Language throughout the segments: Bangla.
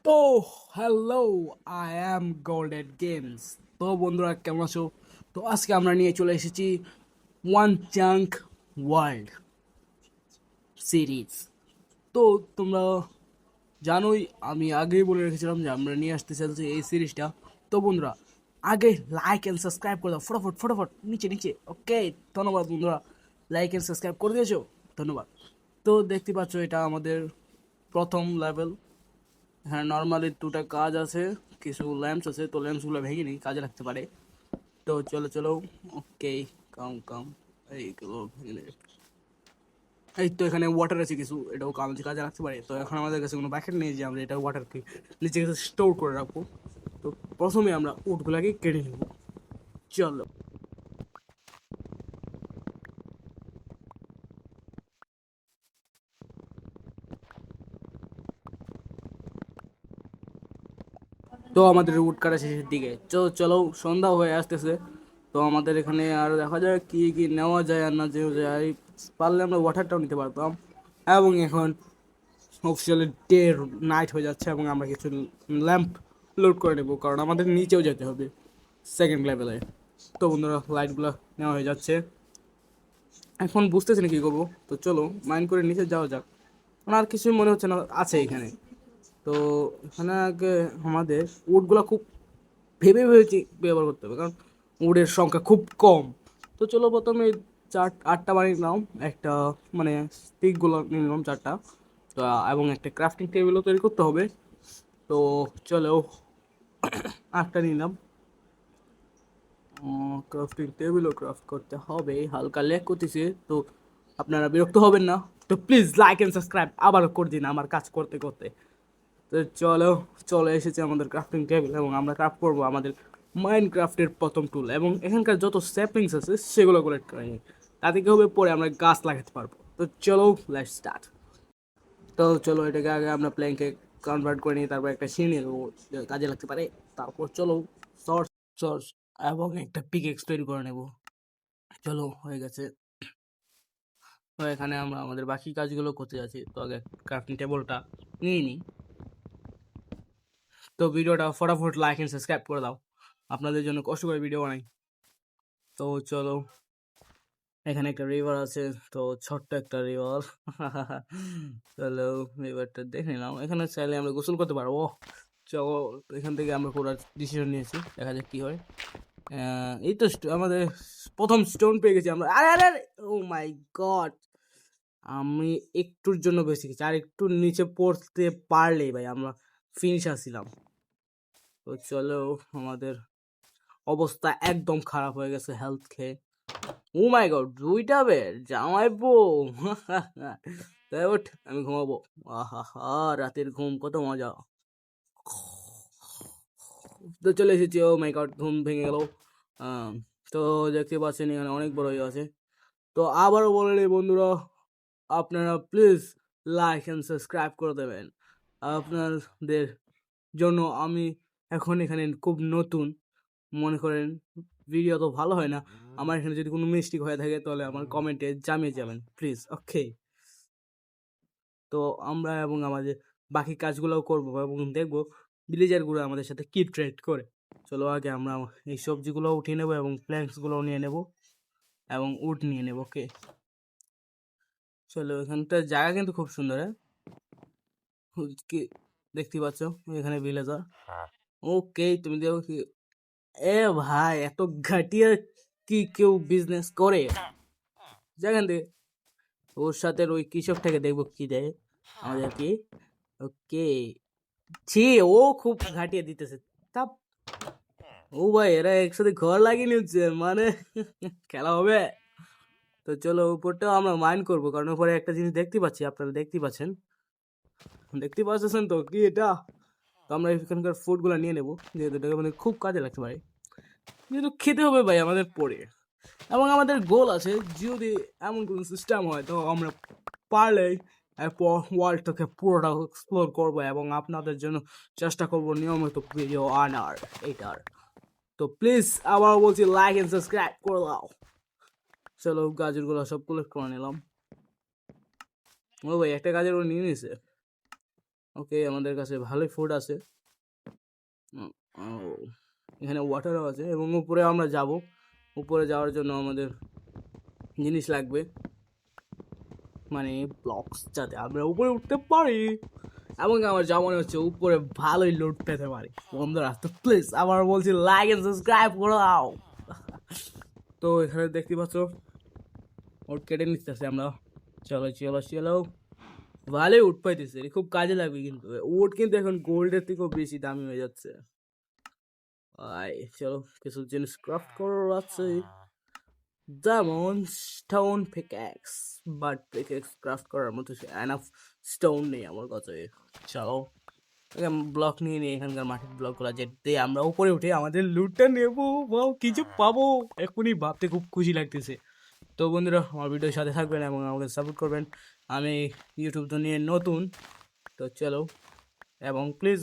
তো hello, I am golden games. তো বন্ধুরা কেমন আছো? তো আজকে আমরা নিয়ে চলে এসেছি ওয়ান চাঙ্ক ওয়ার্ল্ড সিরিজ। তো তোমরা জানোই, আমি আগেই বলে রেখেছিলাম যে আমরা নিয়ে আসতে চাইছি এই সিরিজটা। তো বন্ধুরা, আগে লাইক অ্যান্ড সাবস্ক্রাইব করে দাও, ফটাফট ফটাফট, নিচে নিচে। ওকে, ধন্যবাদ বন্ধুরা, লাইক অ্যান্ড সাবস্ক্রাইব করে দিয়েছো, ধন্যবাদ। তো দেখতে পাচ্ছ এটা আমাদের প্রথম লেভেল। হ্যাঁ, নর্মালি দুটা কাজ আছে, কিছু ল্যাম্পস আছে, তো ল্যাম্পসগুলো ভেঙে নিই, কাজে লাগতে পারে। তো চলো চলো, ওকে, কাম কাম, এইগুলো ভেঙে নে। এই তো এখানে ওয়াটার আছে কিছু, এটাও কাজে রাখতে পারে। তো এখন আমাদের কাছে কোনো বাকেট নেই যে আমরা এটা ওয়াটারকে নিচে কিছু স্টোর করে রাখবো। তো প্রথমে আমরা উটগুলাকে কেটে নেব। চলো। তো আমাদের উট কাটা শেষের দিকে, চলো, সন্ধ্যা হয়ে আসতেছে। তো আমাদের এখানে আর দেখা যায় কি কি নেওয়া যায় আর না যেও যায়। পারলে আমরা ওয়াটারটাও নিতে পারতাম। এবং এখন অফিসিয়ালি ডে নাইট হয়ে যাচ্ছে এবং আমরা কিছু ল্যাম্প লোড করে নেব, কারণ আমাদের নিচেও যেতে হবে সেকেন্ড লেভেলে। তো বন্ধুরা, লাইটগুলো নেওয়া হয়ে যাচ্ছে। এখন বুঝতেছি না কী করবো। তো চলো মাইন্ড করে নিচে যাওয়া যাক। আমার আর কিছুই মনে হচ্ছে না আছে এখানে। তো এখানে আগে আমাদের উডগুলো খুব ভেবে ভেবে ব্যবহার করতে হবে, কারণ উডের সংখ্যা খুব কম। তো চলো প্রথমে আটটা বানিয়ে নিলাম, একটা মানে স্টিকগুলো নিয়ে নিলাম চারটা। তো এবং একটা ক্রাফটিং টেবিলও তৈরি করতে হবে। তো চলো আটটা নিলাম। ক্রাফটিং টেবিলও ক্রাফট করতে হবে, হালকা লেগ করতেছে। তো আপনারা বিরক্ত হবেন না, তো প্লিজ লাইক অ্যান্ড সাবস্ক্রাইব আবারও করে দিন আমার কাজ করতে করতে। তো চলো, চলে এসেছে আমাদের ক্রাফটিং টেবিল এবং আমরা ক্রাফট করবো আমাদের মাইনক্রাফটের প্রথম টুল। এবং এখানকার যত স্যাপলিংস আছে সেগুলো কালেক্ট করে নিই, তাতে কি হবে, পরে আমরা গাছ লাগাতে পারবো। তো চলো, লেটস স্টার্ট। তো চলো এটাকে আগে আমরা প্ল্যাঙ্কে কনভার্ট করে নিই, তারপর একটা সিঁড়ি নেবো, কাজে লাগতে পারে। তারপর চলো সর্স সর্স এবং একটা পিক এক্স তৈরি করে নেব। চলো, হয়ে গেছে। তো এখানে আমরা আমাদের বাকি কাজগুলো করতে যাচ্ছি। তো আগে ক্রাফটিং টেবিলটা নিয়ে নিই। তো ভিডিওটা ফটাফট লাইক এন্ড সাবস্ক্রাইব করে দাও, আপনাদের জন্য কষ্ট করে ভিডিও বানাই। তো চলো, এখানে একটা রিভার আছে, তো ছোট্ট একটা রিভার। চলো রিভারটা দেখে নিলাম, এখানে চাইলে আমরা গোসল করতে পারবো। চলো, এখান থেকে আমরা পুরো ডিসিশন নিয়েছি, দেখা যাক কি হয়। এই তো আমাদের প্রথম স্টোন পেয়ে গেছি আমরা। আরে আরে, ও মাই গড, আমি একটুর জন্য বেশি গেছি, আর একটু নিচে পড়তে পারলেই ভাই আমরা ফিনিশ আসছিলাম। তো চলো, আমাদের অবস্থা একদম খারাপ হয়ে গেছে হেলথ খেয়ে। ও মাই গড, দুইটা বেড জামাই বউ। তাই ওঠ, আমি ঘুমাবো। আহা হা, রাতের ঘুম কত মজা। তো চলে এসেছি, ও মাই গড, ঘুম ভেঙে গেল। তো দেখতে পাচ্ছেন এখানে অনেক বড় হয়ে আছে। তো আবারও বলে নিই বন্ধুরা, আপনারা প্লিজ লাইক অ্যান্ড সাবস্ক্রাইব করে দেবেন। আপনাদের জন্য আমি এখন এখানে খুব নতুন, মনে করেন ভিডিও তো ভালো হয় না। আমার এখানে যদি কোনো মিস্টেক হয়ে থাকে তাহলে আমার কমেন্টে জানিয়ে যাবেন প্লিজ, ওকে। তো আমরা এবং আমাদের বাকি কাজগুলোও করবো এবং দেখবো ভিলেজারগুলো আমাদের সাথে কি ট্রেড করে। চলো আগে আমরা এই সবজিগুলো উঠিয়ে নেবো এবং প্ল্যান্টসগুলোও নিয়ে নেব এবং উড নিয়ে নেবো, ওকে। চলো, এখানটার জায়গা কিন্তু খুব সুন্দর, হ্যাঁ, কি দেখতে পাচ্ছ এখানে ভিলেজার। ওকে, তুমি দেখো কি, এ ভাই এত ঘাটিয়া কি কেউ বিজনেস করে? যেখান থেকে ওর সাথে ওই কৃষকটাকে দেখবো কি দেয় আমাদের কি। ওকে, ছি, ও খুব ঘাটিয়ে দিতেছে। তা ও ভাই, এরা একসাথে ঘর লাগিয়ে নিচ্ছে মানে, খেলা হবে। তো চলো, উপরটাও আমরা মাইন্ড করবো, কারণ উপরে একটা জিনিস দেখতে পাচ্ছি, আপনারা দেখতে পাচ্ছেন তো কি এটা। তো আমরা এখানকার ফুডগুলো নিয়ে নেবো, যেহেতু এটা মানে খুব কাজে লাগতে পারে, যেহেতু খেতে হবে ভাই আমাদের পরে। এবং আমাদের গোল আছে, যদি এমন কোনো সিস্টেম হয় তো আমরা পারলেই এরপর ওয়ার্ল্ডটাকে পুরোটা এক্সপ্লোর করবো এবং আপনাদের জন্য চেষ্টা করবো নিয়মিত ভিডিও আনার এটার। তো প্লিজ আবার বলছি, লাইক এন্ড সাবস্ক্রাইব করে দাও। চলো, গাজরগুলো সব কালেক্ট করে নিলাম। ও ভাই, একটা গাজর ও নিয়ে নিছে। ওকে, আমাদের কাছে ভালোই ফুড আছে। ও, এখানে ওয়াটারও আছে এবং উপরে আমরা যাব। উপরে যাওয়ার জন্য আমাদের জিনিস লাগবে, মানে ব্লকস, যাতে আমরা উপরে উঠতে পারি। এবং আমার যা মনে হচ্ছে উপরে ভালোই লুট পেতে পারি। বন্ধুরা তো প্লিজ আবার বলছি, লাইক এন্ড সাবস্ক্রাইব করে দাও। তো এখানে দেখতে পাচ্ছ ওট কেটে নিতেছে আমরা। চলো চলো চলো, ভালোই উঠ পাইতেছে, খুব কাজে লাগবে। কিন্তু উট কিন্তু এখন গোল্ডের থেকেও বেশি দামি হয়ে যাচ্ছে। চলো কিছু জিনিস ক্রাফট করার আছে, যেমন stone pickaxe, but pickaxe craft করার মতো এনাফ স্টোন নেই আমার কাছে। চলো ব্লক নিয়ে নিই, এখানকার মাটির ব্লকগুলো, যেতে আমরা উপরে উঠে আমাদের লুটটা নেবো বা কিছু পাবো। এখনই ভাবতে খুব খুশি লাগতেছে। তো বন্ধুরা আমার ভিডিওর সাথে থাকবেন এবং আমাকে সাপোর্ট করবেন। আমি ইউটিউব তো নিয়ে নতুন, তো চলো। এবং প্লিজ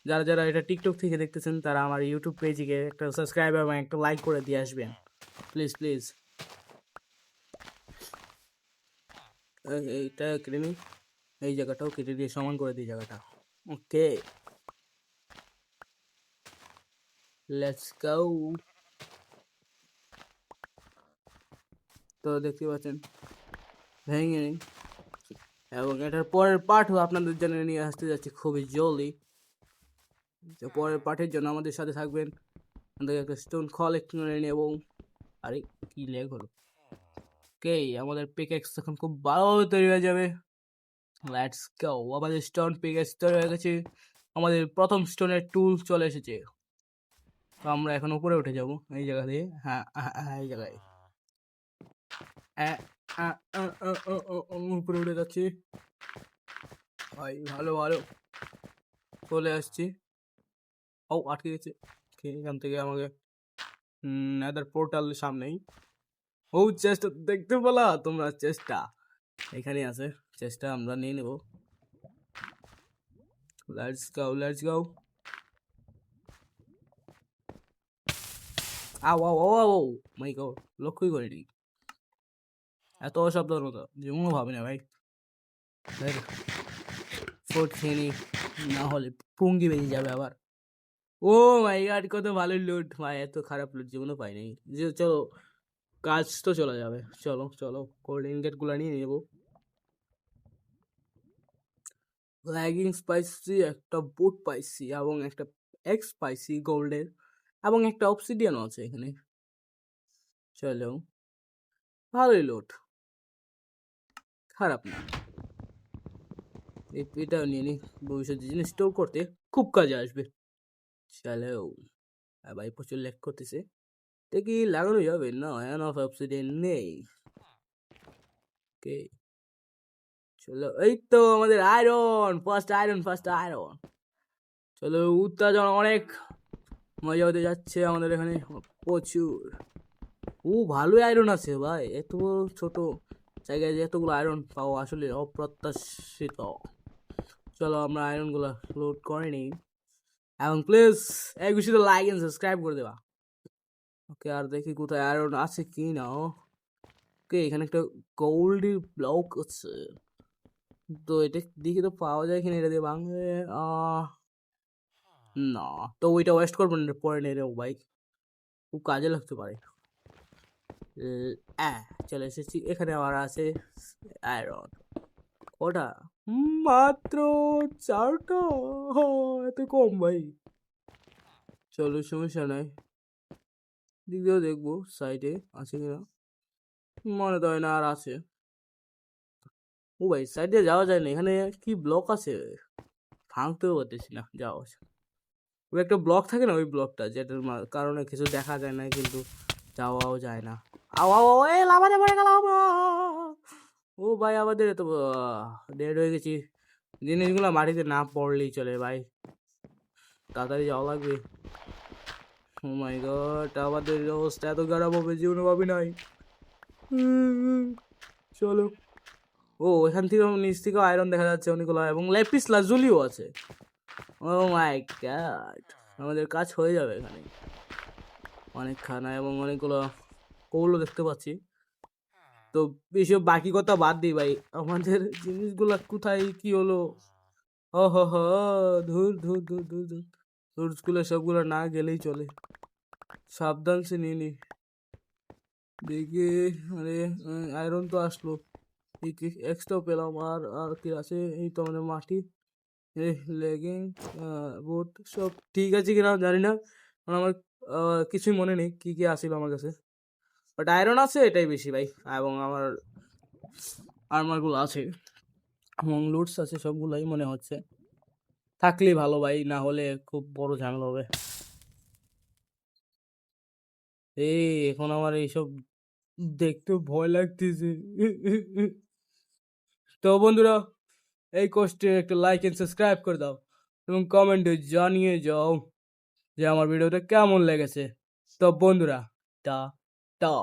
যারা যারা এটা টিকটক থেকে দেখতেছেন তারা আমার ইউটিউব পেজে একটা সাবস্ক্রাইব এবং একটা লাইক করে দিয়ে আসবেন, প্লিজ প্লিজ। এইটা কেটে নিই, এই জায়গাটাও কেটে দিয়ে সমান করে দিই জায়গাটা। ওকে, লেটস গো। তো দেখতে পাচ্ছেন ভেঙে নিই, এবং এটার পরের পার্টও আপনাদের জন্য নিয়ে আসতে যাচ্ছি খুবই জলদি। তো পরের পার্টের জন্য আমাদের সাথে থাকবেন। আমাদের একটা স্টোন কালেক্ট করে নেব। আরে কি লেগ হলো। ওকে, আমাদের পিকেক্স এখন খুব ভালোভাবে তৈরি হয়ে যাবে। লেটস গো, আমাদের স্টোন পিকেক্স তৈরি হয়ে গেছে। আমাদের প্রথম স্টোনের টুল চলে এসেছে। তো আমরা এখন উপরে উঠে যাব এই জায়গা দিয়ে। হ্যাঁ এই জায়গায় উপরে উঠে যাচ্ছি ভাই, ভালো ভালো চলে আসছি। ও আটকে গেছে, এখান থেকে আমাকে নেদার পোর্টাল সামনেই। ও চেষ্টা দেখতে পেলা তোমরা, চেষ্টা এখানে আছে, চেষ্টা আমরা নিয়ে নেব। Let's go let's go. আও আও আও আও মাই গড, লক্ষ্যই করিনি, এত অসাবধানতা যেমন ভাবি না ভাই। ফুড খেয়ে নি, না হলে পুঙ্গি বেরিয়ে যাবে আবার। ও মাই গড, কত ভালো লুট ভাই, এত খারাপ লুট জীবনও পাই নাই। যে চলো কাজ তো চলে যাবে, চলো চলো কোল্ড ইনগেট গুলা নিয়ে নেবো। ল্যাগিং স্পাইসি একটা বুট পাইছি এবং একটা এক্স পাইছি গোল্ডের, এবং একটা অবসিডিয়ানও আছে এখানে। চলো ভালোই লোড, খারাপ না। এটাও নিয়ে নি, ভবিষ্যতে জিনিস স্টোর করতে খুব কাজে আসবে। চলো ভাই, প্রচুর ল্যাগ করতেছে, দেখি লাগানো যাবে না, এনাফ অবসিডিয়ান নেই। ওকে চলো, এই তো আমাদের iron, first iron first iron. চলো উত্তেজনা অনেক, মজা হতে যাচ্ছে আমাদের এখানে প্রচুর। ও ভালোই আয়রন আছে ভাই, এত ছোট জায়গায় যে এতগুলো আয়রন পাওয়া আসলে অপ্রত্যাশিত। চলো আমরা আয়রন গুলা লোড করে নিই, এবং প্লিজ এই বিষয়ে লাইক এন্ড সাবস্ক্রাইব করে দেবা। ওকে, আর দেখি কোথায় আয়রন আছে কি না। ওকে, এখানে একটা গোল্ড ব্লক আছে, তো এটা দেখি তো পাওয়া যায় কিনা, এটা দিয়ে ভাঙলে না, তো ওইটা ওয়েস্ট করবো না, পরে নিয়ে নেবো ভাই, খুব কাজে লাগতে পারে। চলে এসেছি, এখানে আবার আছে আয়রন। ওটা মাত্র 4টা, এত কম ভাই। চলো সমস্যা নাই, দিক দিয়েও দেখবো সাইডে আছে কিনা, মনে তো হয় না আর আছে। ও ভাই সাইডে যাওয়া যায় না, এখানে কি ব্লক আছে, ভাঙতেও পারতেছি না যাওয়া। ওই একটা ব্লক থাকে না, ওই ব্লকটা যেটার কারণে কিছু দেখা যায় না, কিন্তু যাওয়াও যায় না। আও আও আও, এ লাফাতে পড়ে গেলাম। ও ভাই আমাদের তো ডেড হয়ে গেছি। জিনিসগুলো মাটিতে না পড়লেই চলে ভাই, তাড়াতাড়ি যাওয়া লাগবে। ও মাই গড, আমাদের অবস্থা এত খারাপ হবে জীবনে ভাবি নাই। চলো, ও এখান থেকে নিচ থেকে আয়রন দেখা যাচ্ছে অনেকগুলো, এবং লেপিস লাজুলিও আছে। ও মাই গড, আমাদের কাজ হয়ে যাবে এখানে। অনেক খানা এবং অনেকগুলো কৌলো দেখতে পাচ্ছি। তো এসব বাকি কথা বাদ দিই ভাই, আমাদের জিনিসগুলা কোথায় কি হলো, ও হো হো, ধুর ধুর ধুর ধুর ধুর তোর স্কুলে সবগুলো না গেলেই চলে, সাবধান সে নিয়ে নি। দেখি, আরে আয়রন তো আসলো, এই কি এক্সট্রা পেলাম, আর আর কি আছে, এই তো আমাদের মাটি, এই লেগিং, বুট সব ঠিক আছে কিনা জানি না, কারণ আমার কিছুই মনে নেই কি কি আসিল আমার কাছে, বাট আয়রন আছে এটাই বেশি ভাই, এবং আমার আর্মারগুলো আছে এবং লুটস আছে, সবগুলাই মনে হচ্ছে থাকলেই ভালো ভাই, না হলে খুব বড় ঝামেলা হবে। এই এখন আমার এইসব দেখতে ভয় লাগতেছে। তো বন্ধুরা, এই কোর্সটি একটা লাইক এন্ড সাবস্ক্রাইব করে দাও এবং কমেন্টে জানিয়ে যাও যে আমার ভিডিওটা কেমন লেগেছে। তো বন্ধুরা, টা টা।